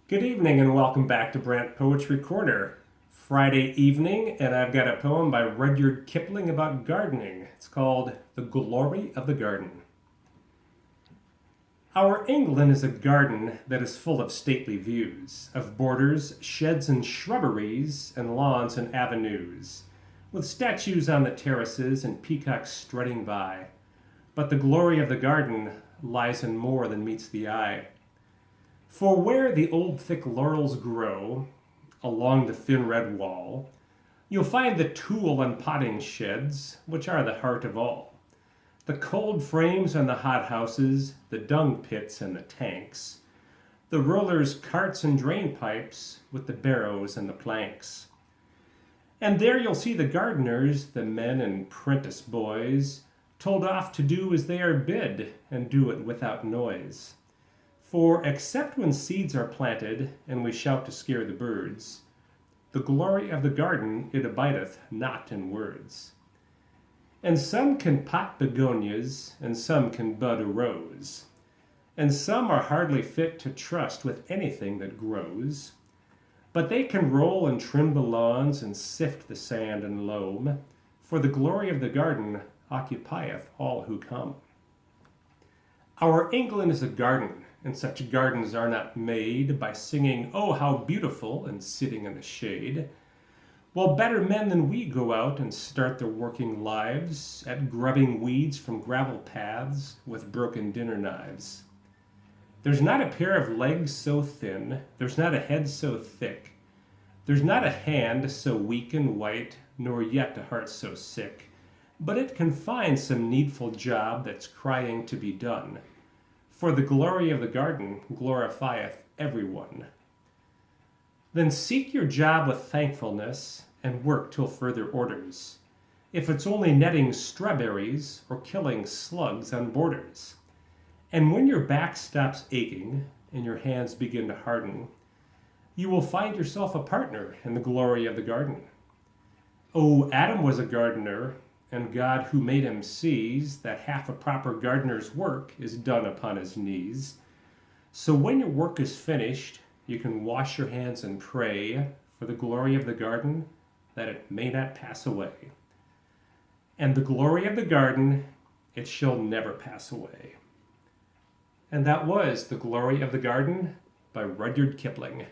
Good evening and welcome back to Brant Poetry Corner. Friday evening, and I've got a poem by Rudyard Kipling about gardening. It's called The Glory of the Garden. Our England is a garden that is full of stately views, of borders, sheds and shrubberies, and lawns and avenues, with statues on the terraces and peacocks strutting by. But the glory of the garden lies in more than meets the eye. For where the old thick laurels grow along the thin red wall, you'll find the tool and potting sheds, which are the heart of all. The cold frames and the hothouses, the dung pits and the tanks, the rollers, carts, and drain pipes, with the barrows and the planks. And there you'll see the gardeners, the men and prentice boys, told off to do as they are bid, and do it without noise. For except when seeds are planted, and we shout to scare the birds, the glory of the garden it abideth not in words. And some can pot begonias, and some can bud a rose, and some are hardly fit to trust with anything that grows. But they can roll and trim the lawns, and sift the sand and loam, for the glory of the garden occupieth all who come. Our England is a garden, and such gardens are not made by singing, "Oh, how beautiful," and sitting in the shade, while better men than we go out and start their working lives at grubbing weeds from gravel paths with broken dinner knives. There's not a pair of legs so thin, there's not a head so thick, there's not a hand so weak and white, nor yet a heart so sick, but it can find some needful job that's crying to be done. For the glory of the garden glorifieth everyone. Then seek your job with thankfulness, and work till further orders, if it's only netting strawberries or killing slugs on borders. And when your back stops aching and your hands begin to harden, you will find yourself a partner in the glory of the garden. Oh, Adam was a gardener, and God who made him sees that half a proper gardener's work is done upon his knees. So when your work is finished, you can wash your hands and pray for the glory of the garden, that it may not pass away. And the glory of the garden, it shall never pass away. And that was The Glory of the Garden by Rudyard Kipling.